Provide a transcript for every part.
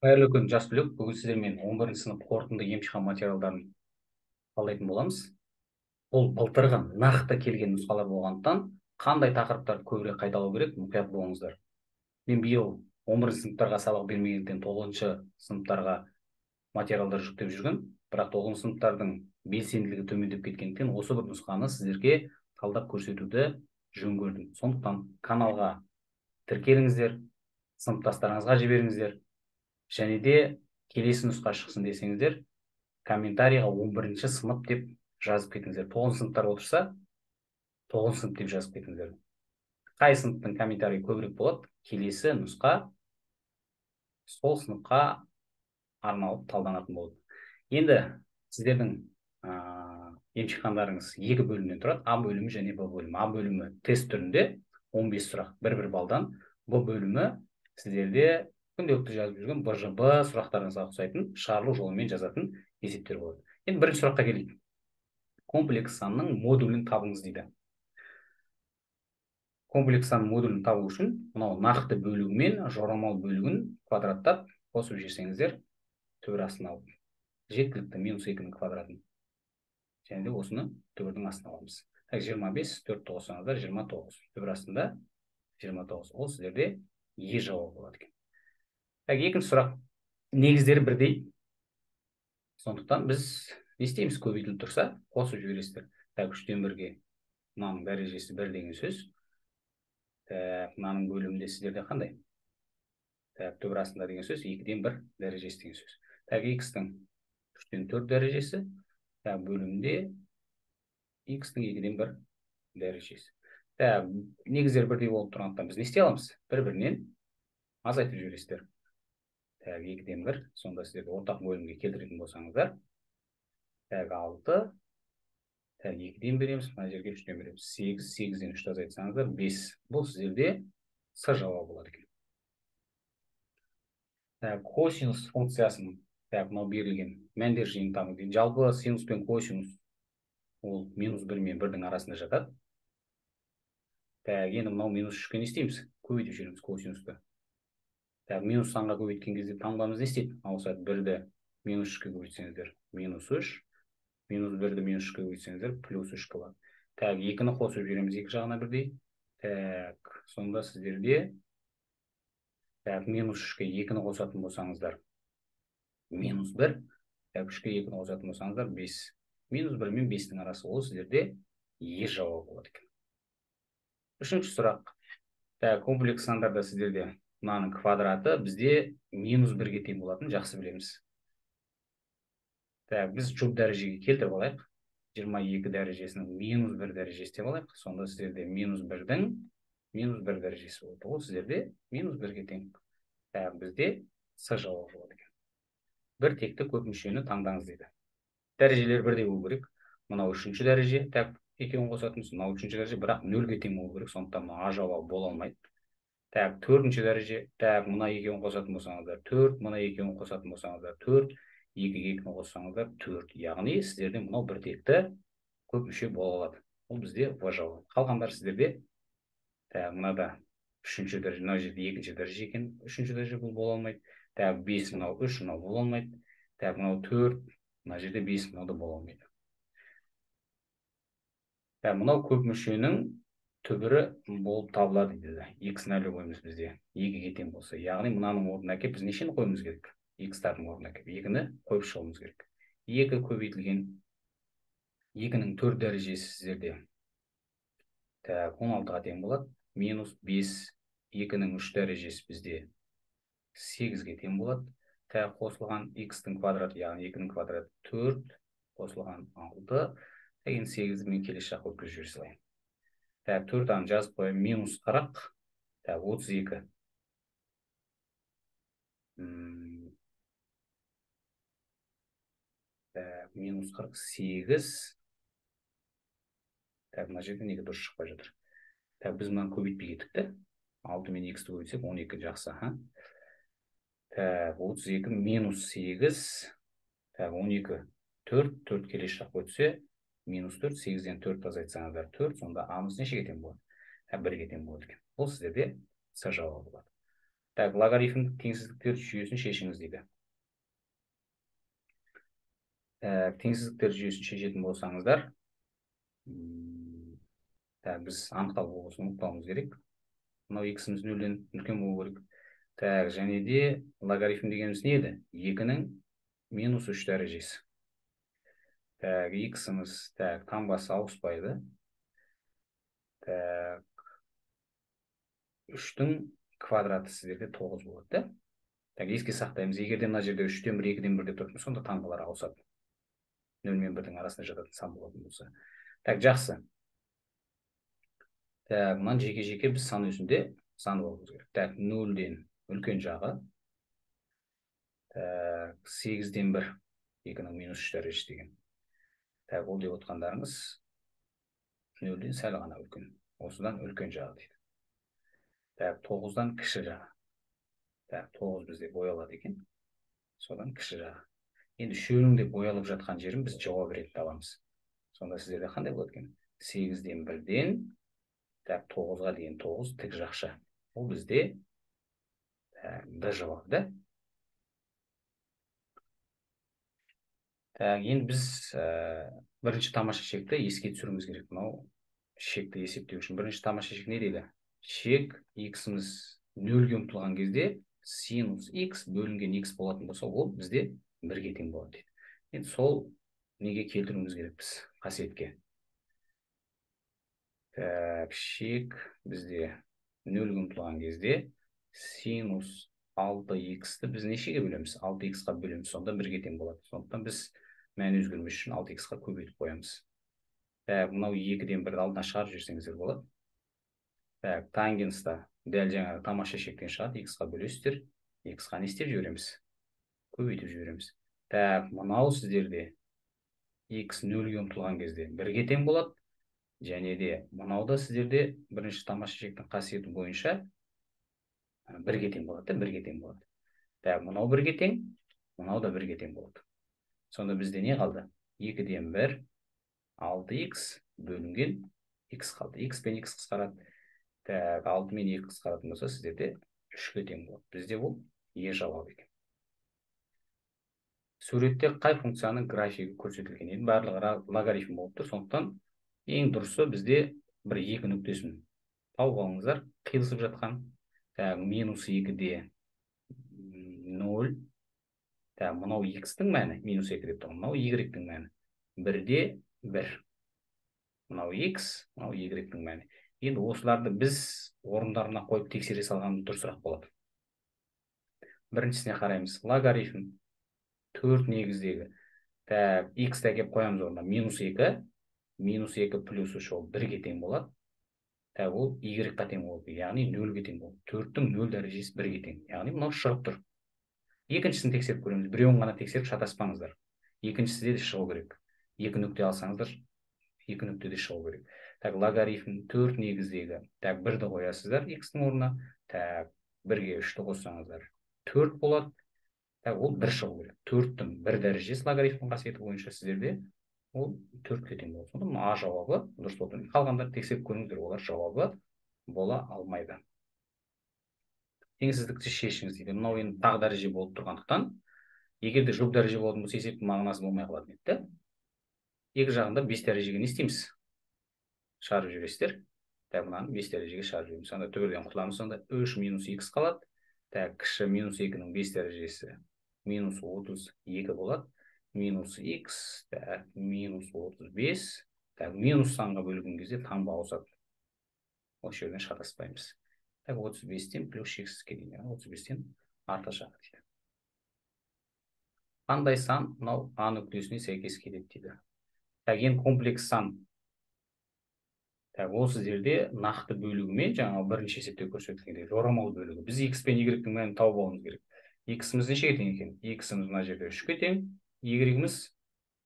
Қайырлы күн, жас түлек. Бүгін сіздермен 11 сынып қорытынды емтихан материалдарын талдайтын боламыз. Бұл былтырғы нақты келген нұсқалар болғандықтан, қандай тақырыптарды көбірек қайталау керек, мұқият болыңыздар. Мен биыл 11 сыныптарға сабақ бермегендіктен 9 сыныптарға материалдар жүктеп жүрген, бірақ 9 сыныптардың белсенділігі төмендеп кеткендіктен осы бір нұсқаны сіздерге талдап көрсетуді жөн көрдім. Сондықтан каналға тіркеліңіздер, сыныптастарыңызға жіберіңіздер. Және де келесі нұсқа шықсын десеңіздер, комментарийға 11 сынып деп жазып кетіңіздер. 9 сыныптар отырса, 9 сынып деп жазып кетіңіздер. Қай сыныптың комментарийі көбірек болады, келесі нұсқа сол сыныпқа арналып талданатын болады. Енді сіздердің емтихандарыңыз екі бөлімнен тұрады. А бөлімі және Б бөлімі. А бөлімі тест түрінде 15 сұрақ, бір балдан. Б бөлімі сіздерде күнделікті жазып жүрген БЖБ сұрақтарыңызға ұқсайтын шығарылу жолымен жазатын есептер болады. Енді бірінші сұраққа келейік. Комплекс санның модулін табыңыз дейді. Комплекс санның модулін табу үшін мынау нақты бөлігі мен жорамал бөлігін квадраттап қосып жіберсеңіздер, түбір астына алып жеткілікті -2-ның квадратын. Және де осыны түбірдің астына аламыз. 25, 4-ті қоссаңыздар 29. Түбір астында 29. Ол сіздерде Е жауабы болады екен. Екінші сұрақ. Негіздері бірдей. Сондықтан біз не істейміз? Көбейтіліп тұрса, қосып жібересіздер. 3-тен 1-ге мынаның дәрежесі 1 деген сөз. Мынаның бөлімінде сіздерде қандай? Түбір астында деген сөз 2-ден 1 дәрежесі деген сөз. X-тің 3-тен 4 дәрежесі бөлімінде X-тің 2-ден 1 дәрежесі. Негіздер бірдей болып тұрғандықтан біз не істей аламыз? Бір-бірінен азайтып жібересіздер. 2-ден 1, сонда сіздерді ортақ бөлімге келтіретін болсаңыздар, 6, 2-ден береміз, мына жерге 3-тен береміз. 8, 8-ден 3-ті азайтсаңыздар 5. Бұл сіздерде С жауабы болады екен. Косинус функциясының, мынау берілген мәндер жиынын табу дейді. Жалпы синус пен косинус ол -1 мен 1-дің арасында жатады. Енді мынау -3-ке не істейміз? Көбейтіп жүреміз косинусты. Минус санға көбейткен кезде таңбамыз не істейді? Ауысады. 1-ді -3-ке көбейтсеңіздер -3, -1-ді -3-ке көбейтсеңіздер +3 болады. 2-ні қосып жүреміз екі жағына бірдей. Сонда сіздерде -3-ке 2-ні қосатын болсаңыздар -1, 3-ке 2-ні қосатын болсаңыздар 5. -1 мен 5-дің арасы ол сіздерде Е жауабы болады екен. Үшінші сұрақ. Комплекс сандарда сіздерде мынаның квадраты бізде -1-ге тең болатын жақсы білеміз. Біз жұп дәрежеге келтіріп алайық. 22 дәрежесінің -1 дәрежесі деп алайық. Сонда сіздерде -1-дің -1 дәрежесі болады. Ол сіздерде -1-ге тең. Бізде С жауабы болады екен. Бір текті көп мүшені таңдаңыз дейді. Дәрежелер бірдей болу керек. Мынау 3-ші дәреже, екеуін қосатынбыз. Мынау 3-ші дәреже, бірақ 0-ге тең болу керек. Сондықтан А жауабы бола алмайды. 4-ші дәреже, мына екеуін қосатын болсаңыздар 4, мына екеуін қосатын болсаңыздар 4, 2-ге 2-ні қоссаңыздар 4. Яғни сіздерде мынау бір текті көп мүше бола алады. Ол бізде В жауабы. Қалғандар сіздерде мынада 3-ші дәреже, мына жерде 2-ші дәреже екен, 3-ші дәреже бұл бола алмайды. 5, мынау 3, мынау бола алмайды. Мынау 4, мына жерде 5, мынау да бола алмайды. Мынау көп мүшенің түбірі болып табылады дейді. X-ін әлі қоймыз бізде. 2-ге тең болса. Яғни мынаның орнына әкеп біз нешені қоймыз керек? X-тардың орнына әкеп 2-ні қойып шығуымыз керек. 2 көбейтілген 2-нің 4 дәрежесі сіздерде 16-ға тең болады. -5, 2-нің 3 дәрежесі бізде 8-ге тең болады. Қосылған X-тің квадраты, яғни 2-нің квадраты 4, қосылған 6, енді 8-ді мен келесі жаққа өткізіп жібере салайын. 4-аны жазып қояйын. -40, 32. -48. Мына жерде неге дұрыс шықпай жатыр? Біз мынаны көбейтпей кеттік. 6 мен X-ті көбейтсек 12 жақсы. 32 -8, 12, 4 келесі жаққа өтсе, -4, 8-ден 4 азайтсаңыздар 4, сонда А-мыз нешеге тең болады? 1-ге тең болады екен. Бұл сіздерде С жауабы болады. Так, логарифмдік теңсіздіктер жүйесін шешіңіз дейді. Теңсіздіктер жүйесін шешетін болсаңыздар, біз анықтау болғысын ұмытпауымыз керек. Мынау x-іміз нөлден үлкен болу керек. Так, және де логарифм дегеніміз не еді? 2-нің -3 дәрежесі. Так, x-іміз таңбасы ауыспайды. Так, 3-тің квадраты сіздерде 9 болады. Так, еске сақтаймыз, егерде мына жерде 3-тен 1, 2-ден 1 деп тұрсын, сонда таңбалар ауысады. 0 мен 1-дің арасында жататын сан болатын болса. Так, жақсы. Так, мынаны жеке-жеке біз сан өсінде сан болуымыз керек. Так, 0-ден үлкен жағы. Так, 8-ден 1, 2-нің -3 дәрежесі деген. Так, ол деп отқандарыңыз 0-ден сәл ғана үлкен. Осыдан үлкен жағы дейді. Так, 9-дан кіші жағы. Так, 9 бізде боялады екен. Содан кіші жағы. Енді үшеуінің де боялып жатқан жерін біз жауап ретінде табамыз. Сонда сіздерде қандай болады екен? 8-ден 1-ден 9-ға дейін 9 тік жақша. Ол бізде бір жауап да. Енді біз бірінші тамаша шекті еске түсіруіміз керек. Мынау шекті есептеу үшін бірінші тамаша шек не дейді? Шек x-іміз 0-ге ұмтылған кезде синус x бөлінген x болатын болса, ол бізде 1-ге тең болады дейді. Енді сол неге келтіруіміз керек біз қасиетке? Так, шек бізде 0-ге ұмтылған кезде синус 6x-ті біз нешеге бөлеміз? 6x-қа бөлеміз, сонда 1-ге тең болады. Сондықтан біз мән өзгермес үшін 6x-қа көбейтіп қоямыз. Так, мынау 2-ден 1-ді алдына шығарып жіберсеңіздер болады. Так, тангенста дәл жаңағы тамаша шектен шығады, x-қа бөлесіздер, x-қа не істеп жібереміз? Көбейтіп жібереміз. Так, мынау сіздерде x 0-ге ұмтылған кезде 1-ге тең болады. Және де мынауда сіздерде бірінші тамаша шектің қасиеті бойынша 1-ге тең болады, 1-ге тең болады. Так, мынау 1-ге тең, мынау да 1-ге тең болады. Сонда бізде не қалды? 2-ден 1, 6x бөлінген x қалды. X пен x қысқарады. Так, 6 мен 2 қысқаратын болса, сіздерде 3-ге тең болады. Бізде бұл е жауабы екен. Суретте қай функцияның графигі көрсетілген? Енді барлығы логарифм болып тұр. Сондықтан ең дұрысы бізде бір 2 нүктесін тауып алыңыздар. Қиылысып жатқан. Так, -2-де 0. Так, мынау x-тің мәні, -2 деп тұр. Мынау y-тің мәні. 1-де 1. Мынау x, мынау y-тің мәні. Енді осыларды біз орындарына қойып тексере салғанымыз дұрысырақ болады. Біріншісіне қараймыз. Логарифм 4 негіздегі. Так, x-ті әкеп қоямыз орнына. -2. -2 плюс 3 ол 1-ге тең болады. Так, ол y-ға тең болады. Яғни 0-ге тең болады. 4-тің 0 дәрежесі 1-ге тең. Яғни мынау шығып тұр. Екіншісін тексеріп көреміз. Біреуін ғана тексеріп шатаспаңыздар. Екіншісінде де шығу керек. 2 нүкте алсаңыздар, 2 нүктеде шығу керек. Так, логарифм 4 негіздегі. Так, 1-ді қоясыздар x-тің орнына. Так, 1-ге 3-ті қоссаңыздар 4 болады. Так, ол 1 шығу керек. 4-тің 1 дәрежесі логарифм қасиеті бойынша сіздерде ол 4-ке тең болады. Сонда а жауабы дұрыс болды. Қалғандарды тексеріп көріңіздер, олар жауабы бола алмайды. Теңсіздікті шешіңіз дейді. Мынау енді тағы дәреже болып тұрғандықтан, егер де жұп дәреже болатын болса, есептің мағынасы болмай қалатын еді. Екі жағында 5 дәрежеге не істейміз? Шығарып жібересіздер. Так, мынаны 5 дәрежеге шығарып жібереміз. Сонда түбірден құтыламыз. Сонда 3 минус x қалады. Так, кіші -2-нің 5 дәрежесі -32 болады. Минус x, так, -35. Так, минус санға бөлген кезде таңба ауысады. Осы жерден шатаспаймыз. Так, 35-тен плюс x-ке дейін, 35-тен арта жағы дейді. Қандай сан мынау а нүктесіне сәйкес келеді дейді. Так, енді комплекс сан. Так, ол сіздерде нақты бөлігімен жаңағы бірінші есепте көрсетілгендей жорамал бөлігі. Біз x пен y-тің мәнін тауып алуымыз керек. X-іміз нешеге тең екен? X-іміз мына жерде 3-ке тең, y-іміз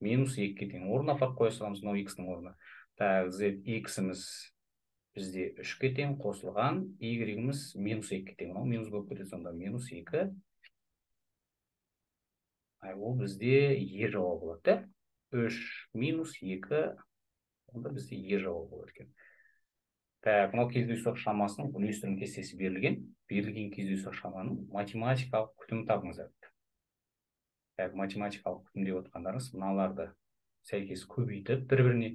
-2-ке тең. Орнына апарып қоя саламыз мынау x-тің орнына. Так, x-іміз бізде 3-ке тең қосылған, y-іміз -2-ке тең. Мынау минус болып кетеді, сонда -2. Ол бізде е жауабы болады. 3 минус 2, онда бізде е жауабы болады екен. Так, мынау кездейсоқ шамасының үлестірім кестесі берілген. берілген кездейсоқ шаманың математикалық күтімін табыңыздар. Математикалық күтім деп отқандарыңыз мыналарды сәйкес көбейтіп бір-біріне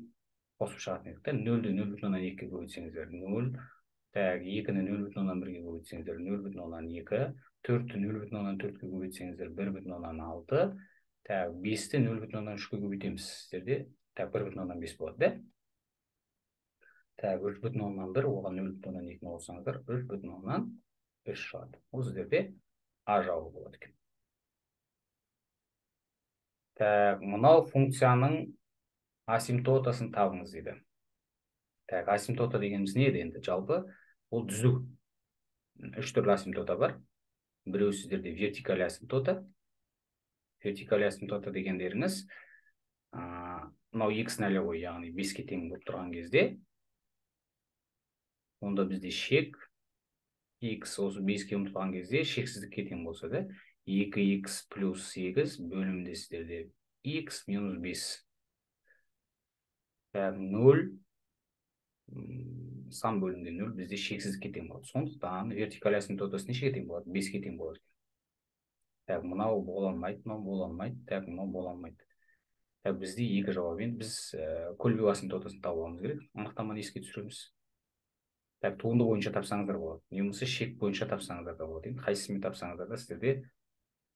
қосып шығатын едік та. 0-ді 0,2-ге көбейтсеңіздер 0, 2-ні 0,1-ге көбейтсеңіздер 0,2, 4-ті 0,4-ге көбейтсеңіздер 1,6, 5-ті 0,3-ге көбейтеміз. Сіздерде 1,5 болады, да? 3,1, оған 0,2-ні қоссаңыздар 3,3 шығады. Ол сіздерде А жауабы болады екен. Мынау функцияның асимптотасын табыңыз дейді. Асимптота дегеніміз не еді енді? Жалпы ол түзу. 3 түрлі асимптота бар. Біреу сіздерде вертикаль асимптота. Вертикаль асимптота дегендеріңіз мынау x нәлі ғой, яғни 5-ке тең болып тұрған кезде, онда бізде шек x осы 5-ке ұмтылған кезде шексіздікке тең болса да, 2x плюс 8 бөлімінде сіздерде x минус 5. 0, сан бөлімде 0 бізде шексіздікке тең болады. Сондықтан вертикаль асимптотасы нешеге тең болады? 5-ке тең болады. Мынау бола алмайды, мынау бола алмайды, мынау бола алмайды. Бізде екі жауап. Енді біз көлбеу асимптотасын табуымыз керек. Анықтаманы еске түсіреміз. Туынды бойынша тапсаңыздар болады. Немесе шек бойынша тапсаңыздар да болады. Енді қайсысымен тапсаңыздар да сіздерде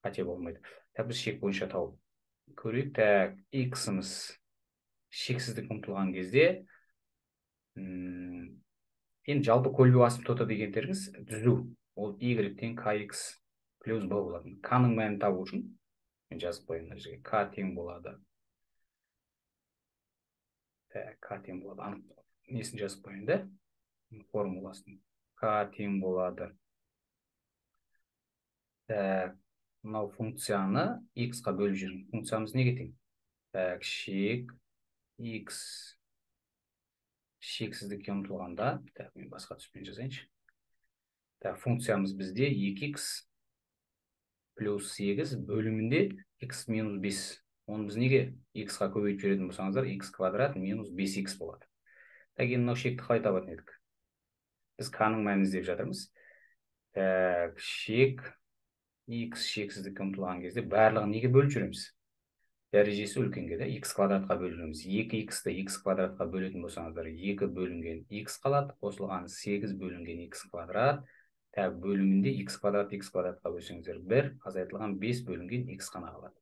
қате болмайды. Біз шек бойынша тауып көрейік. X-іміз шексіздік ұмтылған кезде, енді жалпы көлбеу асимптота дегендеріңіз түзу. Ол y-тен kx плюс b болады. К-ның мәнін табу үшін мен жазып қояйын. К тең болады. К тең болады. Несін жазып қояйын да? Формуласын. К тең болады. Мынау функцияны x-қа бөліп жүрген. Функциямыз неге тең? Шек x шексіздікке ұмтылғанда, мен басқа түспен жазайыншы. Функциямыз бізде 2x плюс 8 бөлімінде x минус 5. Оны біз неге x-қа көбейтіп жүретін болсаңыздар, x квадрат минус 5x болады. Енді мынау шекті қалай табатын едік? Біз k-ның мәнін іздеп жатырмыз. Шек x шексіздікке ұмтылған кезде барлығын неге бөліп жүреміз? Дәрежесі үлкенге, да, x квадратқа бөліп жүреміз. 2x-ті x квадратқа бөлетін болсаңыздар, 2 бөлінген x қалады, қосылған 8 бөлінген x квадрат, бөлімінде x квадратқа бөлсеңіздер 1, азайтылған 5 бөлінген x қана қалады.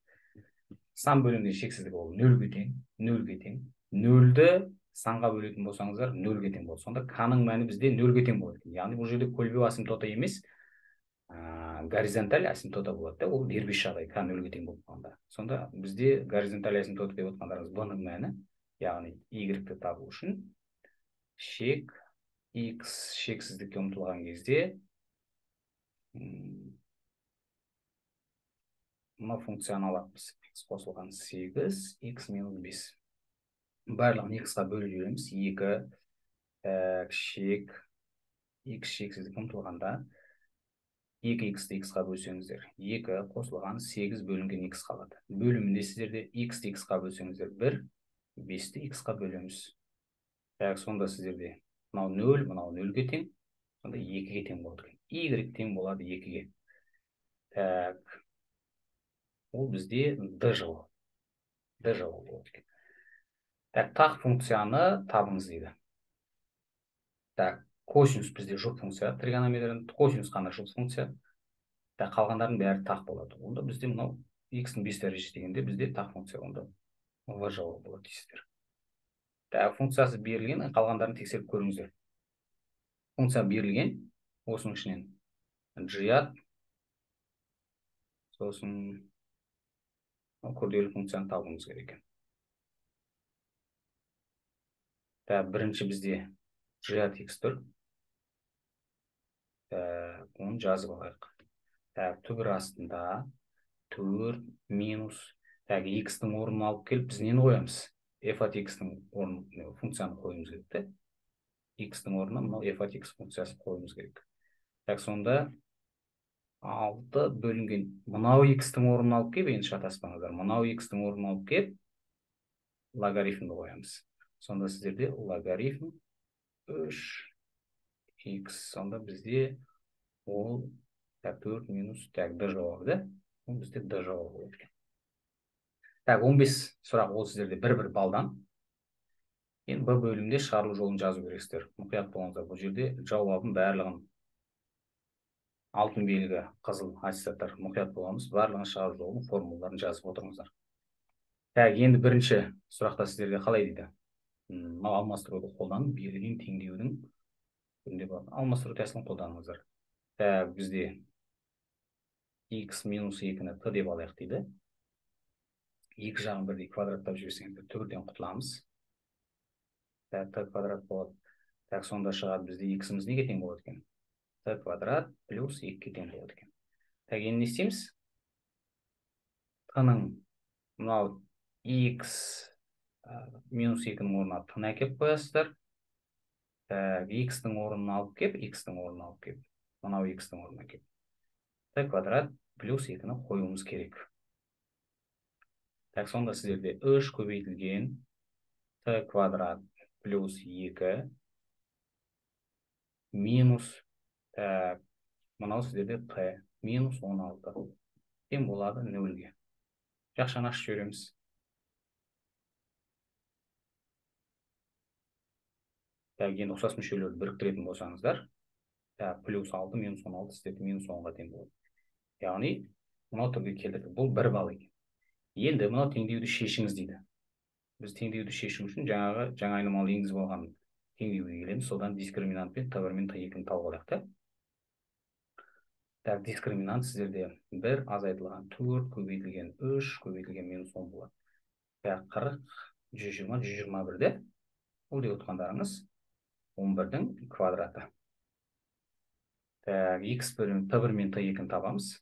Сан бөлімде шексіздік ол 0-ге тең, 0-ге тең. 0-ді санға бөлетін болсаңыздар 0-ге тең болады. Сонда k-ның мәні бізде 0-ге тең болады. Яғни бұл жерде көлбеу асимптота емес, горизонталь асимптота болады. Ол дербес жағдай, k 0-ге тең болып қалғанда. Сонда бізде горизонталь асимптота деп отқандарыңыз b-ның мәні, яғни y-ті табу үшін шек x шексіздікке ұмтылған кезде мына функцияны аламыз. X қосылған 8, x минус 5. Барлығын x-қа бөліп жүреміз. 2 шек x шексіздік ұмтылғанда 2x-ті x-қа бөлсеңіздер 2 қосылған 8 бөлінген x қалады. Бөлімінде сіздерде x-ті x-қа бөлсеңіздер 1, 5-ті x-қа бөлеміз. Сонда сіздерде мынау 0, мынау 0-ге тең, сонда 2-ге тең болады. Y тең болады 2-ге. Ол бізде D жауабы. D жауабы болады екен. Тақ функцияны табыңыз дейді. Косинус бізде жоқ функция. Тригонометрияның косинус қана жоқ функция. Қалғандардың бәрі тақ болады. Онда бізде мынау x-ның 5 дәрежесі дегенде бізде тақ функция. Онда V жауабы болады дейсіздер. Функциясы берілген, қалғандарын тексеріп көріңіздер. Функция берілген, осының ішінен g-ат, сосын күрделі функцияны табуымыз керек. Бірінші бізде g-ат x тұр. Оны жазып алайық. Түбір астында 4 минус x-дің орнын алып келіп, біз нені қоямыз? f от x-дің функцияны қойымыз керек. X-дің орнына мынау f от x функциясын қойымыз керек. Сонда 6 бөлінген мынау x-дің орнын алып келіп, енді шатаспаңыздар. Мынау x-дің орнын алып келіп, логарифмді қоямыз. Сонда сіздерде логарифм 3x. Сонда бізде Ол 4 минус д жауабы да. Ол бізде д жауабы болып екен. 15 сұрақ ол сіздерде бір балдан. Енді Б бөлімде шығарылу жолын жазу керексіздер. Мұқият болыңыздар. Бұл жерде жауабын барлығын алтын белгі, қызыл аттестаттар мұқият боламыз. Барлығын шығару жолын формулаларын жазып отырыңыздар. Енді бірінші сұрақта сіздерге қалай дейді? Алмастыруды қолданып берілген теңдеудің алмастыру тәсілін қолданыңыздар. Бізде x минус 2-ні т деп алайық дейді. Екі жағын бірдей квадраттап жіберсеңіздер төрттен құтыламыз. Т квадрат болады. Сонда шығады бізде x-іміз неге тең болады екен? Т квадрат плюс 2-ге тең болады екен. Енді не істейміз? Т-ның мынау x минус 2-ның орнына т-ны әкеп қоясыздар. X-ның орнын алып кеп, x-ның орнын алып кеп, мынау x-ның орнына кеп. Т квадрат плюс 2-ні қоюымыз керек. Сонда сіздерде 3 көбейтілген т квадрат плюс 2 минус мынау сіздерде т минус 16 тең болады 0-ге. Жақшаны ашып жібереміз. Енді ұқсас мүшелерді біріктіретін болсаңыздар, плюс 6 минус 16 сіздерде минус 10-ға тең болады. Яғни мынау түрге келдірдік. Бұл бір бал екен. Енді мынау теңдеуді шешіңіз дейді. Біз теңдеуді шешу үшін жаңа айнымалы енгізіп алған теңдеуге келеміз. Содан дискриминант пен Т1 мен Т2-ні тауып алайық. Дискриминант сіздерде 1 азайтылған 4 көбейтілген 3 көбейтілген минус 10 болады. 40, 120, 121-де бұл деп отқандарыңыз 11-дің квадраты. X бөлім Т1 мен Т2-ні табамыз.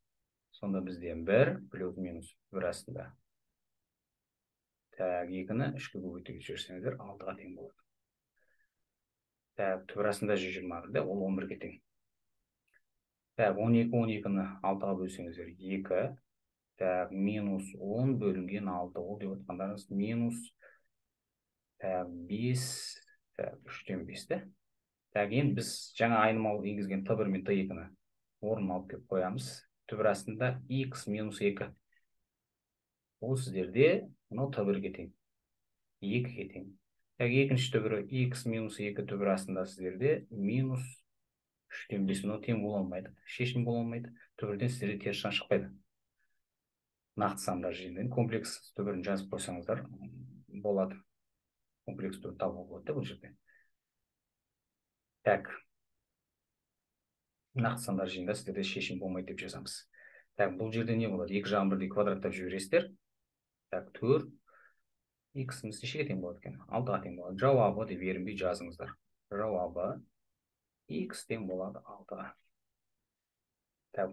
Сонда бізде 1 плюс минус 1 астында. 2-ні 3-ге көбейтуге жіберсеңіздер 6-ға тең болады. Түбір астында 121-де ол 11-ге тең. 12-ні 6-ға бөлсеңіздер 2. Минус 10 бөлінген 6. Ол деп отқандарыңыз минус 5. 3-тен 5-те. Енді біз жаңа айнымалы енгізген Т1 мен Т2-ні орнын алып кеп қоямыз. Түбір астында x минус 2. Ол сіздерде мынау Т1-ге тең. 2-ге тең. Екінші түбірі x минус 2 түбір астында сіздерде минус 3-тен 5. Мынау тең бола алмайды. Шешім бола алмайды. Түбірден сіздерде теріс жан шықпайды. Нақты сандар жиынды. Комплекс түбірін жазып қойсаңыздар болады. Комплекс түбірін табуға болады бұл жерде. Нақты сандар жиында сіздерде шешім болмайды деп жазамыз. Бұл жерде не болады? Екі жағын бірдей квадраттап жібересіздер. 4 x-іміз нешеге тең болады екен? 6-ға тең болады. Жауабы деп ерінбей жазыңыздар. Жауабы x тең болады 6-ға.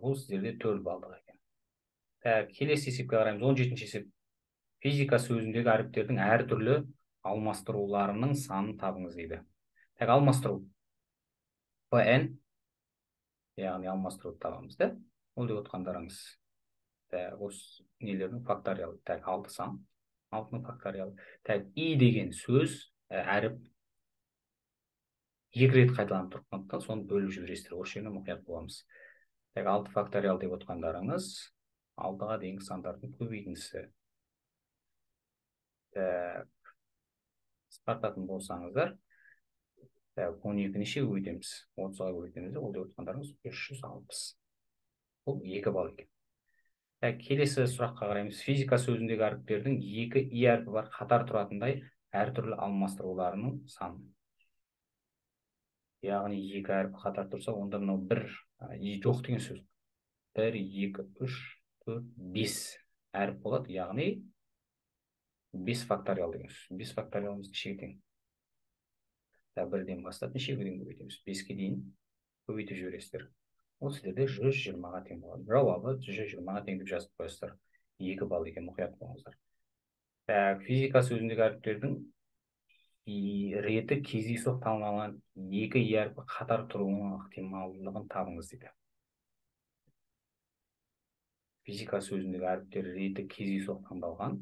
Бұл сіздерде 4 балдық екен. Келесі есепке қараймыз. 17-ші есеп. Физика сөзіндегі әріптердің әртүрлі алмастыруларының санын табыңыз дейді. Алмастыру. Pn, яғни алмастыруды табамыз да. Ол деп отқандарыңыз. Осы нелердің факториалы. 6 сан. 6-ның факториалы. И деген сөз әріп 2 рет қайталанып тұрғандықтан соны бөліп жібересіздер. Осы жеріне мұқият боламыз. 6 факториал деп отқандарыңыз 6-ға дейінгі сандардың көбейтіндісі. Қысқартатын болсаңыздар 12 неше көбейтеміз? 30-ға көбейтеміз. Ол деп отқандарыңыз 360. Бұл 2 бал екен. Келесі сұраққа қараймыз. Физика сөзіндегі әріптердің 2 и әрпі бар қатар тұратындай әртүрлі алмастыруларының саны. Яғни 2 әрпі қатар тұрса, онда мынау 1 и жоқ деген сөз. 1, 2, 3, 4, 5 әріп болады. Яғни 5 факториал деген сөз. 5 факториалымыз нешеге тең? 1-ден бастап нешеге дейін көбейтеміз? 5-ге дейін көбейтіп жібересіздер. Ол сіздерде 120-ға тең болады. Жауабы 120-ға тең деп жазып қойасыздар. 2 бал екен, мұқият болыңыздар. Физика сөзіндегі әріптердің реті кездейсоқ танылған 2 и әрпі қатар тұруының ықтималдығын табыңыз дейді. Физика сөзіндегі әріптер реті кездейсоқ таңдалған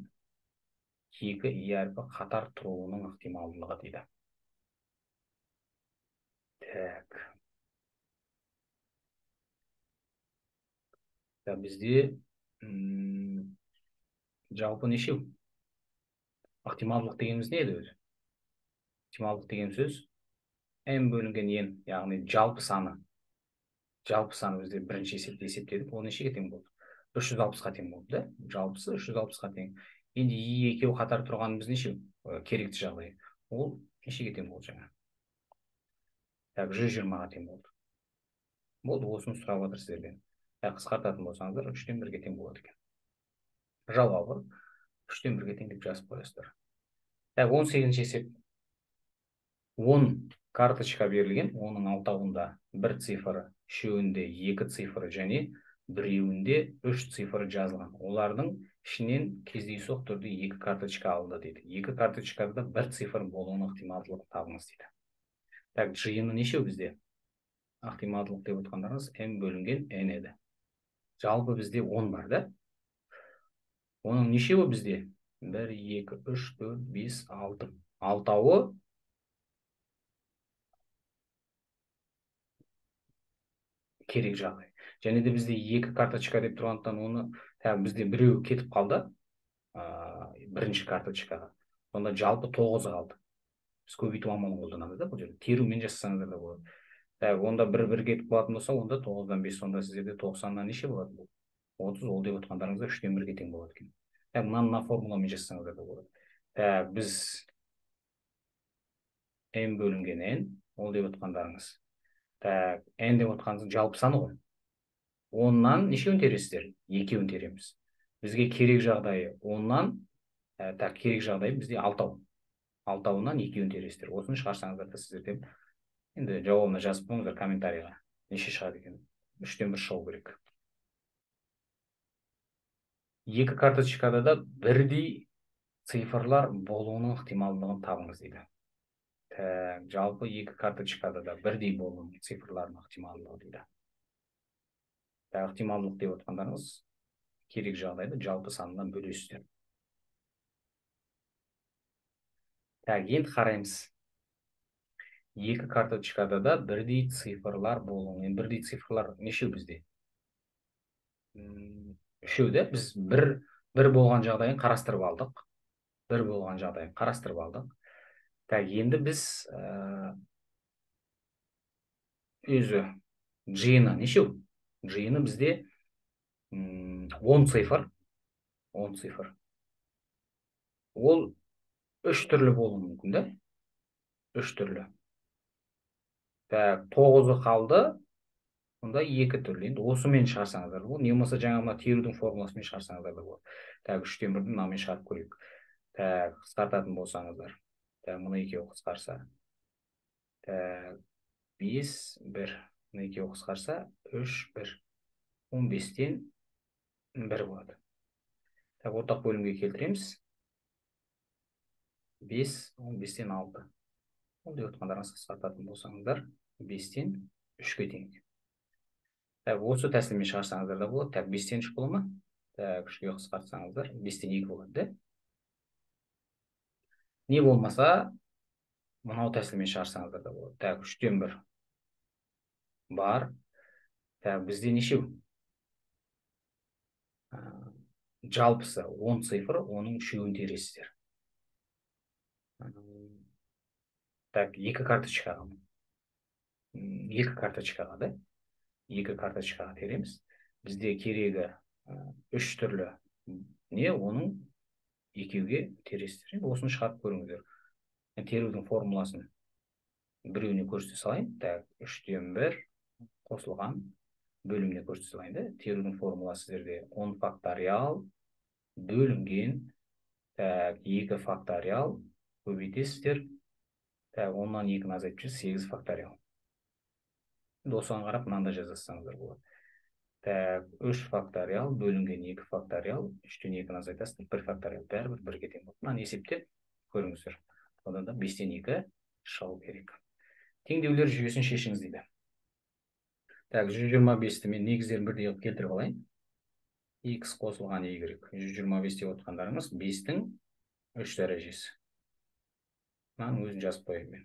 2 и әрпі қатар тұруының ықтималдығы дейді. Бізде жалпы нешеу? Ықтималдылық дегеніміз не еді өзі? Ықтималдылық деген сөз n бөлінген n, яғни жалпы саны бізде бірінші есепте есептедік, ол нешеге тең болды? 360-ға тең болды, да? Жалпысы 360-ға тең. Енді екеуі қатар тұрғанымыз нешеу? Керекті жағдай. Ол нешеге тең болды жаңа? 120-ға тең болды. Болды, осыны сұрап отыр сіздерден. Қысқартатын болсаңыздар 3-тен 1-ге тең болады екен. Жауабы 3-тен 1-ге тең деп жазып қоясыздар. 18-ші есеп. 10 карточка берілген, оның алтауында бір цифры, үшеуінде 2 цифры және біреуінде 3 цифры жазылған. Олардың ішінен кездейсоқ түрде 2 карточка алды дейді. 2 карточкада бір цифр болуының ықтималдылығын табыңыз дейді. Жиыны нешеу бізде? Ықтималдылық деп отқандарыңыз n бөлінген n еді. Жалпы бізде 10 бар, да? Оның нешеуі бізде? 1, 2, 3, 4, 5, 6. Алтауы керек жағдай. Және де бізде 2 карточка деп тұрғандықтан оны бізде біреу кетіп қалды бірінші карточкаға. Сонда жалпы 9 қалды. Біз көбейту амалын қолданамыз, да, бұл жерде. Терумен жазсаңыздар да болады. Онда бір кетіп қалатын болса, онда 9-дан 5, сонда сіздерде 90-нан неше болады? 30, ол деп отқандарыңызда 3-тен 1-ге тең болады екен. Мына формуламен жазсаңыздар да болады. Біз n бөлінген n, ол деп отқандарыңыз. n деп отқаныңыз жалпы саны ғой. 10-нан нешеуін тересіздер? 2-ін тереміз. Бізге керек жағдайы 10-нан, керек жағдайы бізде 6. 6-нан 2-ін тересіздер. Осыны шығарсаңыздар да сіздерден. Енді жауабына жазып қойыңыздар комментарийға. Неше шығады екен? 3-тен 1 шығу керек. 2 карточкада да бірдей цифрлар болуының ықтималдығын табыңыз дейді. Жалпы 2 карточкада да бірдей болуының цифрларының ықтималдығы дейді. Ықтималдылық деп отқандарыңыз керек жағдайды жалпы санынан бөлесіздер. Енді қараймыз. 2 карточкада да бірдей цифрлар болуы. Бірдей цифрлар нешеу бізде? Үшеу, да? Біз бір болған жағдайын қарастырып алдық. Енді біз өзі жиыны нешеу? Жиыны бізде 10 цифр. Ол 3 түрлі болуы мүмкін, да? 3 түрлі. 9-ы қалды, онда 2 түрлі. Енді осымен шығарсаңыздар бұл. Не болмаса жаңа терудің формуласымен шығарсаңыздар да болады. 3-тен 1-ді мынамен шығарып көрейік. Қысқартатын болсаңыздар. Мұны екеуі қысқарса. 5, 1. Мұны екеуі қысқарса 3, 1. 15-тен 1 болады. Ортақ бөлімге келтіреміз. 5, 15-тен 6. Ол деп отқандарыңыз қысқартатын болсаңыздар, 5-тен 3-ге тең. Осы тәсілмен шығарсаңыздар да болады. 5-тен 3 бола ма? 3-ге қысқартсаңыздар, 5-тен 2 болады. Не болмаса, мынау тәсілмен шығарсаңыздар да болады. 3-тен 1 бар. Бізде нешеу? Жалпысы 10 цифр, оның 3-еуін тересіздер. 2 карточкаға. 2 карточкаға, да? 2 карточкаға тереміз. Бізде керегі 3 түрлі не, оның 2-ге тересіздер. Осыны шығарып көріңіздер. Терудің формуласын біреуіне көрсете салайын. 3-тен 1 қосылған бөліміне көрсете салайын, да? Терудің формуласы сіздерде 10 факториал бөлінген 2 факториал көбейтесіздер. 10-нан 2-ні азайтып жүрсе 8 факториал. Осыған қарап мынанда жазасаңыздар болады. 3 факториал бөлінген 2 факториал, 3-тен 2-ні азайтасыздар, 1 факториал. Бәрібір 1-ге тең болады. Мынаны есептеп көріңіздер. Одан да 5-тен 2 шығу керек. Теңдеулер жүйесін шешіңіз дейді. 125-ті мен негіздерін бірдей қылып келтіріп алайын. X қосылған Y. 125 деп отқандарымыз 5-тің 3 дәрежесі. Мынаның өзін жазып қояйын мен.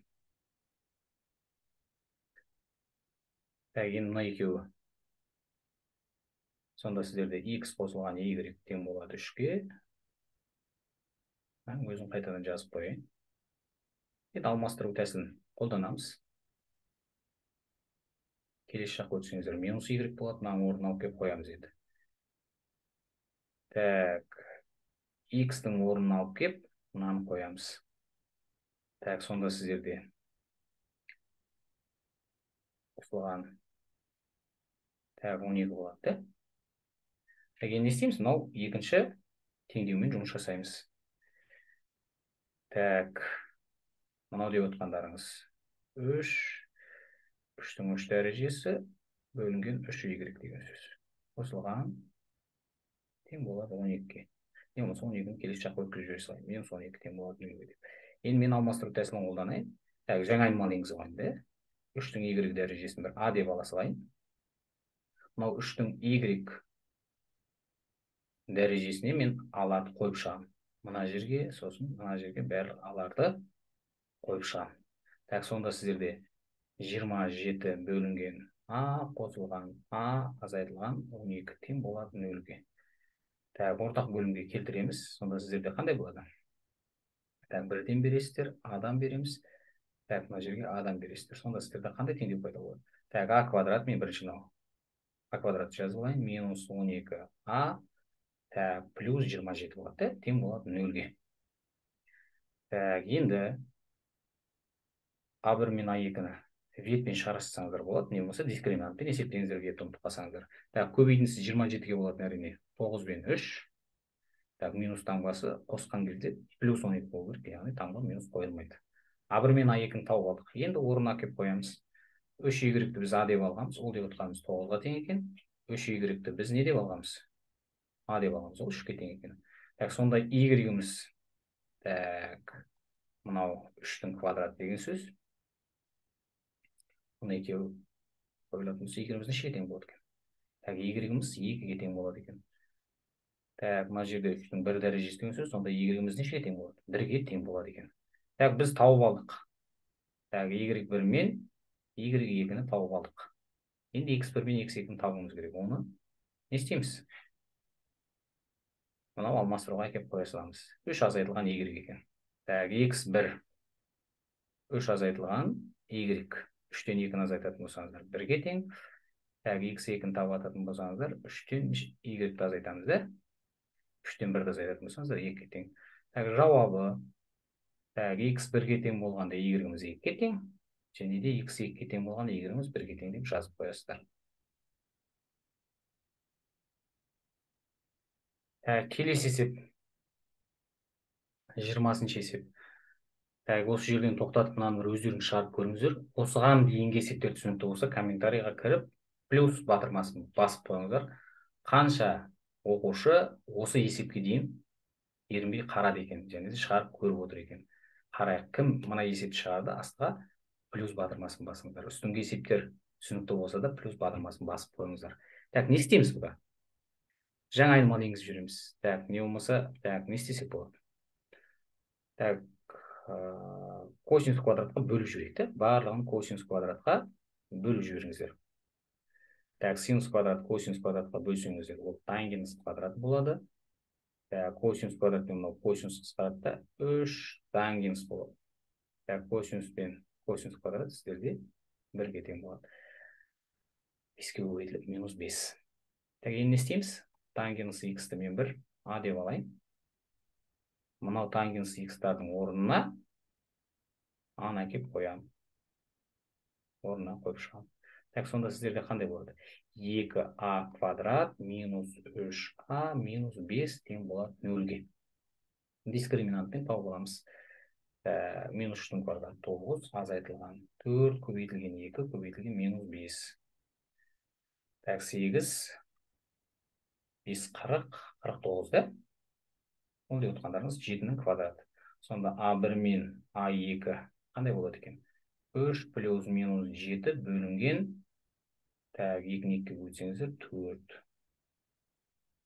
Енді мына екеуі Сонда сіздерде x қосылған y тең болады 3-ке. Өзім қайтадан жазып қояйын. Енді алмастыру тәсілін қолданамыз. Келесі жаққа өтсеңіздер минус y болады, мынаны орнына алып келіп қоямыз енді. Так, x-тің орнына алып келіп, мынаны қоямыз. Так, сонда сіздерде қосылған 12 болады. Енді не істейміз? Мынау екінші теңдеумен жұмыс жасаймыз. Так, мынау деп отқандарыңыз 3-3-тің 3 дәрежесі бөлінген 3y деген сөз. Қосылған тең болады 12-ке. Не болмаса 12-ні келесі жаққа өткізіп жібере салайын. Минус 12 тең болады 0-ге деп. Енді мен алмастыру тәсілін қолданайын. Так, жаңа айнымалы енгізіп алайын. 3-тің y дәрежесін бір a деп ала салайын. Мынау 3-тің y дәрежесіне мен аларды қойып шығамын. Мына жерге, сосын мына жерге барлық аларды қойып шығамын. Так, сонда сіздерде 27 бөлінген a қосылған a азайтылған 12 тең болады 0-ге. Так, ортақ бөлімге келтіреміз. Сонда сіздерде қандай болады? Так, 1-ден бересіздер, a-дан береміз. Так, мына жерге a-дан бересіздер. Сонда сіздерде қандай теңдеу пайда болады? Так, a квадрат, мен бірінші мынау a квадрат жазып алайын, минус 12a, так, плюс 27 болады, тең болады 0-ге. Так, енді a1 мен a2-ні ветпен шығарсаңыздар болады, не болмаса дискриминантпен есептеңіздер ветті ұмытып қалсаңыздар. Так, көбейтіндісі 27-ге болады әрине, 9 бен 3. Так, минус таңбасы қосқан кезде плюс 12 болу керек, яғни таңба минус қойылмайды. a1 мен a2-ні тауып алдық. Енді орнына әкеліп қоямыз. 3y-ті біз a деп алғанбыз, ол деп отқанымыз 9-ға тең екен. 3y-ті біз не деп алғанбыз? A деп алғанбыз, ол 3-ке тең екен. Так, сонда y-іміз, так, мынау 3-тің квадрат деген сөз. Мұны екеуі қойылатынымыз y-іміз нешеге тең болады екен? Так, y-іміз 2-ге тең болады екен. Так, мына жерде 3-тің 1 дәрежесі деген сөз, сонда y-іміз нешеге тең болады? 1-ге тең болады екен. Так, біз тауып алдық. Так, y1 мен y2-ні тауып алдық. Енді x1 мен x2-ні табуымыз керек. Оны не істейміз? Мынау алмастыруға әкеп қоя саламыз. 3 азайтылған y екен. Так, x1 3 азайтылған y. 3-тен 2-ні азайтатын болсаңыздар 1-ге тең. Так, x2-ні табатын болсаңыздар 3-тен y-ті азайтамыз, да? 3-тен 1-ді азайтатын болсаңыздар 2-ге тең. Так, жауабы, так, x1-ге тең болғанда y-іміз 2-ге тең. Және де x2-ге тең болғанда y-іміз 1-ге тең деп жазып қоясыздар. Келесі есеп 20-ші есеп. Так, осы жерден тоқтатып мынаны өздеріңіз шығарып көріңіздер. Осыған дейінгі есептер түсінікті болса, комментарийға кіріп, плюс батырмасын басып қойыңыздар. Қанша оқушы осы есепке дейін ерінбей қарады екен, және де шығарып көріп отыр екен. Қарайық, кім мына есепті шығарды, астыға плюс батырмасын басыңыздар. Үстіңгі есептер түсінікті болса да, плюс батырмасын басып қойыңыздар. Так, не істейміз бұда? Жаңа айнымалы енгізіп жүреміз. Так, не болмаса, так, не істесек болады? Так, косинус квадратқа бөліп жіберейік. Барлығын косинус квадратқа бөліп жіберіңіздер. Так, синус квадрат косинус квадратқа бөлсеңіздер, ол тангенс квадрат болады. Так, косинус квадрат пен мынау косинус квадратта 3 тангенс болады. Так, косинус пен косинус квадрат сіздерде 1-ге тең болады. 5-ке көбейтіліп минус 5. Так, енді не істейміз? Тангенс x-ті мен 1 a деп алайын. Мынау тангенс x-тардың орнына аны әкеп қоямын. Орнына қойып шығамын. Так, сонда сіздерде қандай болады? 2a квадрат минус 3a минус 5 тең болады 0-ге. Дискриминантпен тауып аламыз. Минус 3-тің квадрат 9, азайтылған 4, көбейтілген 2, көбейтілген минус 5. Так, 8, 5, 40, 49, да? Ол деп отқандарыңыз 7-нің квадраты. Сонда a1 мен a2 қандай болады екен? 3 плюс минус 7 бөлінген, так, 2-ні 2-ге бөлсеңіздер 4.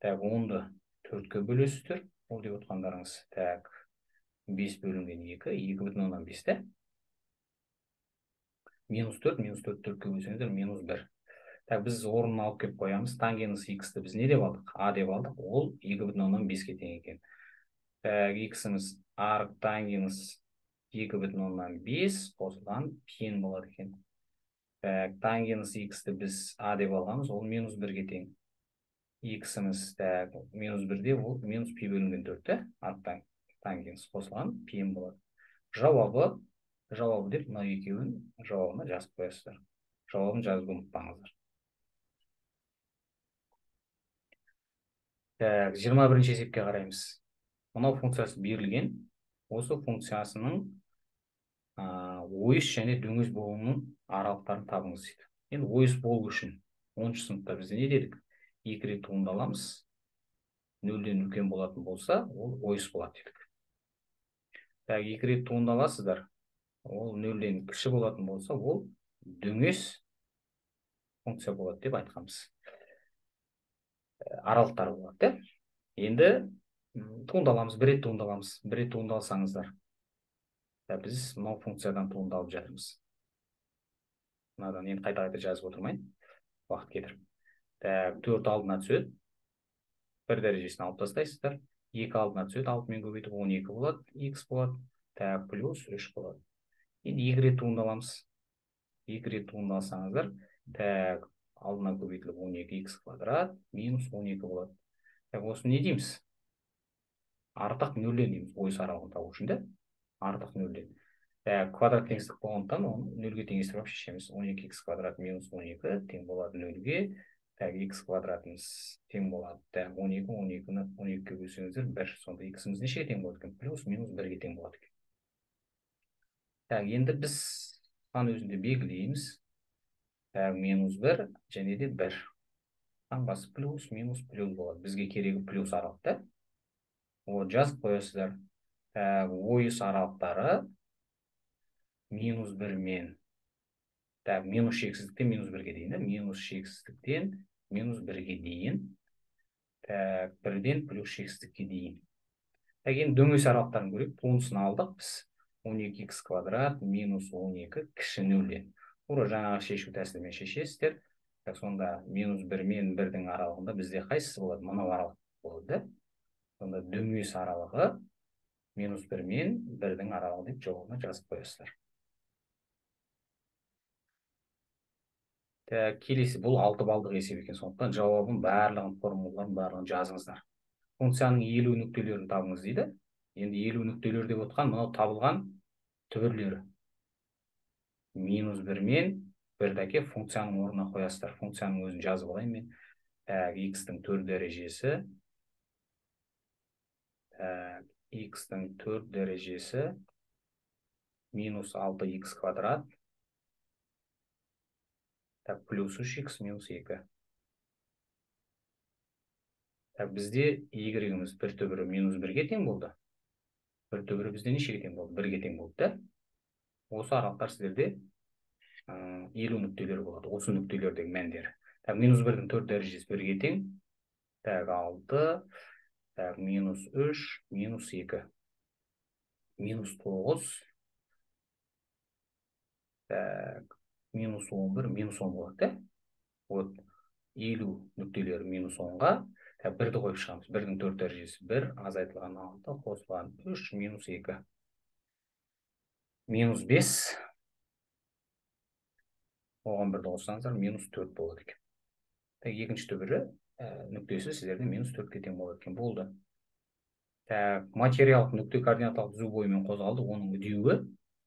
Так, 10-ды 4-ке бөлесіздер. Ол деп отқандарыңыз, так, 5 бөлінген 2, 2,5, да? Минус 4, минус 4 4-ке бөлсеңіздер минус 1. Біз орнына алып келіп қоямыз. Тангенс x-ті біз не деп алдық? А деп алдық. Ол 2,5-ке тең екен. X-іміз арктангенс 2,5 қосылған пен болады екен. Тангенс x-ті біз А деп алғанбыз, ол -1-ге тең. X-іміз -1-де, ол минус пи бөлінген 4-ті арктангенс қосылған пен болады. Жауабы деп мына екеуін жауабына жазып қоясыздар. Жауабын жазып ұмытпаңыздар. 21-ші есепке қараймыз. Мынау функциясы берілген. Осы функциясының ойыс және дөңес болуының аралықтарын табыңыз дейді. Енді ойыс болу үшін 10-шы сыныпта бізде не дедік? 2 рет туындаламыз. 0-ден үлкен болатын болса, ол ойыс болады дедік. 2 рет туындаласыздар. Ол 0-ден кіші болатын болса, ол дөңес функция болады деп айтқанбыз. Аралықтары болады. Енді туындаламыз, 1 рет туындаламыз. 1 рет туындалсаңыздар, біз мынау функциядан туындалып жатырмыз. Мынадан енді қайта-қайта жазып отырмайын, уақыт кетіріп. 4 алдына түседі, 1 дәрежесін алып тастайсыздар. 2 алдына түседі, 6-мен көбейтіп 12 болады, x болады, плюс 3 болады. Енді 2 рет туындаламыз. 2 рет туындалсаңыздар, алдына көбейтіліп 12x квадрат минус 12 болады. Осы не дейміз? Артық 0-ден дейміз, ойыс аралығын табу үшін де. Артық 0-ден. Квадрат теңестік болғандықтан оны 0-ге теңестіріп шешеміз. 12x квадрат минус 12 тең болады 0-ге. X квадратымыз тең болады. 12-ні 12-ге бөлсеңіздер 1. Сонда x-іміз нешеге тең болады екен? Плюс минус 1-ге тең болады екен. Енді біз сан өзінде белгілейміз. Минус 1 және де 1. Таңбасы плюс, минус, плюс болады. Бізге керегі плюс аралықта. Ол жазып қоясыздар. Ойыс аралықтары минус 1 мен минус шексіздіктен минус 1-ге дейін. Минус шексіздіктен минус 1-ге дейін. 1-ден плюс шексіздікке дейін. Енді дөңес аралықтарын көрейік. Туындысын алдық біз. 12x квадрат минус 12 кіші 0-ден. Бұны жаңағы шешу тәсілімен шешесіздер. Сонда минус 1 мен 1-дің аралығында бізде қайсысы болады? Мынау аралық болады. Сонда дөңес аралығы минус 1 мен 1-дің аралығы деп жауабына жазып қоясыздар. Келесі бұл 6 балдық есеп екен. Сондықтан жауабын барлығын, формулаларын барлығын жазыңыздар. Функцияның 50 нүктелерін табыңыз дейді. Енді 50 нүктелер деп отқан мынау табылған түбірлері. Минус 1 мен 1-дәке функцияның орнына қоясыздар. Функцияның өзін жазып алайын мен. X-тің 4 дәрежесі. X-тің 4 дәрежесі минус 6x квадрат. Плюс 3x минус 2. Бізде y-іміз бір түбірі минус 1-ге тең болды. Бір түбірі бізде нешеге тең болды? 1-ге тең болды. Осы аралықтар сіздерде 50 нүктелер болады. Осы нүктелердегі мәндері. Минус 1-дің 4 дәрежесі 1-ге тең. 6, минус 3, минус 2. Минус 9, минус 11, минус 10 болады. Вот 50 нүктелері минус 10-ға. 1-ді қойып шығамыз. 1-дің 4 дәрежесі 1, азайтылған 6, қосылған 3, минус 2. Минус 5. Оған 1-ді қоссаңыздар, минус 4 болады екен. Екінші түбірі нүктесі сіздерде минус 4-ге тең болады екен. Болды. Материалдық нүкте координаталық түзу бойымен қозғалды. Оның үдеуі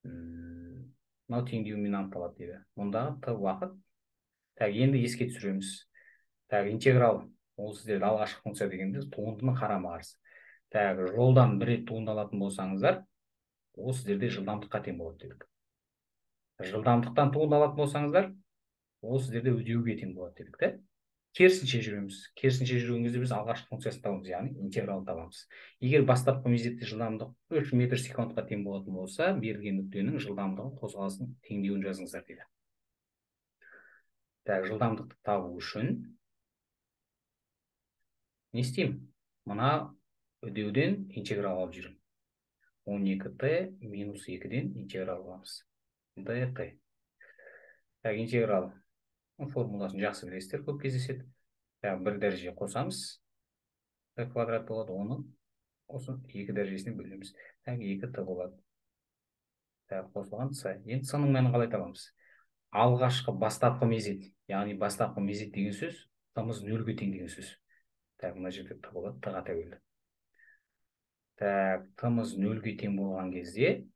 мынау теңдеуімен анықталады дейді. Мұндағы т уақыт. Енді еске түсіреміз. Интеграл. Ол сіздерді алғашқы функция дегенде туындының қарама-қарсы. Жолдан 1 рет туындалатын болсаңыздар, ол сіздерде жылдамдыққа тең болады дедік. Жылдамдықтан туындалатын болсаңыздар, ол сіздерде үдеуге тең болады дедік. Керісінше жүреміз. Керісінше жүрген кезде біз алғашқы функциясын табамыз, яғни интеграл табамыз. Егер бастапқы мезетте жылдамдық 3 метр секундқа тең болатын болса, берілген нүктенің жылдамдығы қозғалысының теңдеуін жазыңыздар дейді. Жылдамдықты табу үшін не істеймін? Мына үдеуден интеграл алып жүрмін. 12t минус 2-ден интеграл аламыз. dt. Интеграл формуласын жақсы білесіздер, көп кездеседі. Бір дәреже қосамыз, т квадрат болады, оны осы екі дәрежесіне бөлеміз. 2t болады. Қосылған с. Енді с-ның мәнін қалай табамыз? Алғашқы бастапқы мезет, яғни бастапқы мезет деген сөз т-мыз 0-ге тең деген сөз. Мына жерде т болады, т-ға тәуелді. Т-мыз 0-ге тең болған кезде,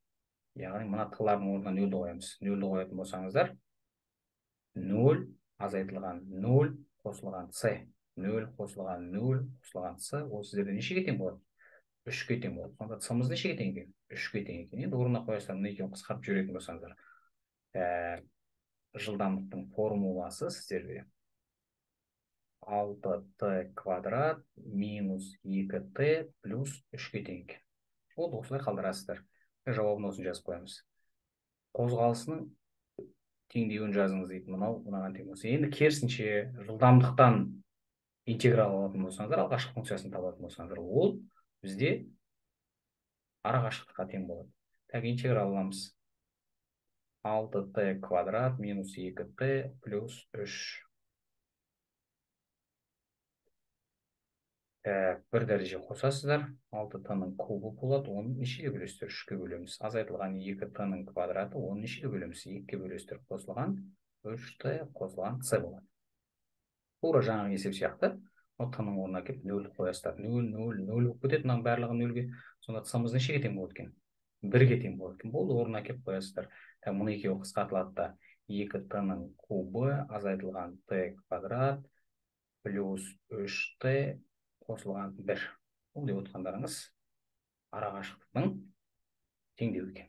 яғни мына т-лардың орнына 0-ді қоямыз. 0-ді қоятын болсаңыздар, 0 азайтылған 0 қосылған с, 0 қосылған 0 қосылған с, ол сіздерде нешеге тең болады? 3-ке тең болады. Сонда с-мыз нешеге тең екен? 3-ке тең екен. Енді орнына қоясыздар, мына екеуін қысқартып жіберетін болсаңыздар, жылдамдықтың формуласы сіздерде 6t квадрат минус 2t плюс 3-ке тең екен. Ол осылай қалдырасыздар. Жауабын осын жазып қоямыз. Қозғалысының теңдеуін жазыңыз дейді. Мынаған тең болса. Енді керісінше жылдамдықтан интеграл алатын болсаңыздар, алғашқы функциясын табатын болсаңыздар, ол бізде арақашықтыққа тең болады. Интеграл аламыз. 6t квадрат минус 2t плюс 3. Бір дәреже қосасыздар. 6t-ның кубы болады. Оны нешеге бөлесіздер? 3-ке бөлеміз. Азайтылған 2t-ның квадраты. Оны нешеге бөлеміз? 2-ге бөлесіздер. Қосылған 3t қосылған c болады. Тура жаңағы есеп сияқты. Т-ның орнына келіп 0 қоясыздар. 0, 0, 0 болып кетеді. Мынаның барлығы 0-ге. Сонда с-мыз нешеге тең болады екен? 1-ге тең болады екен. Болды, орнына келіп қоясыздар. Мұны екеуі қысқартылады да 2t-ның кубы азайтылған t квадрат плюс 3t қосылған 1. Бұл деп отқандарыңыз арақашықтықтың теңдеуі екен.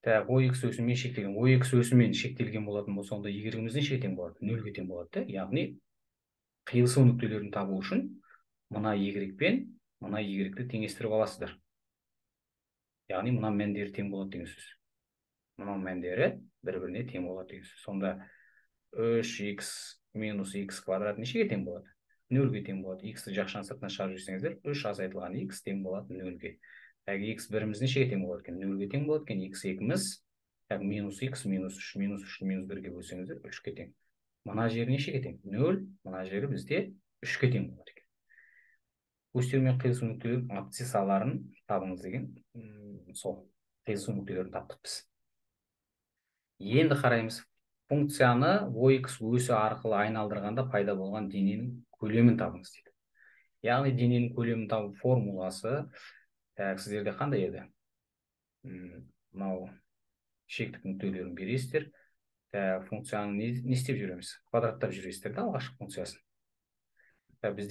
OX өсімен шектелген. OX өсімен шектелген болатын болса, онда y-іміз нешеге тең болады? 0-ге тең болады. Яғни қиылысу нүктелерін табу үшін мына y пен мына y-ті теңестіріп аласыздар. Яғни мына мәндері тең болады деген сөз. Мына мәндері бір-біріне тең болады деген сөз. Сонда 3x минус x квадрат нешеге тең болады? 0-ге тең болады. X-ті жақшан сыртына шығарып жүрсеңіздер, 3 азайтылған x тең болады 0-ге. X біріміз нешеге тең болады екен? 0-ге тең болады екен. X екіміз минус x минус 3 минус 3 минус 1-ге бөлсеңіздер 3-ке тең. Мына жері нешеге тең? 0, мына жері бізде 3-ке тең болады екен. Осьтер мен қиылысу нүктелерінің абсциссаларын табыңыз деген сол. Қиылысу нүктелерін таптық біз. Енді қараймыз. Функцияны OX өсі арқылы айналдырғанда пайда болған дененің көлемін табыңыз дейді. Яғни дененің көлемін табу формуласы сіздерде қандай еді? Мынау шектік нүктелерін бересіздер. Функцияны не істеп жүреміз? Квадраттап жүресіздер да алғашқы функциясын. Бізде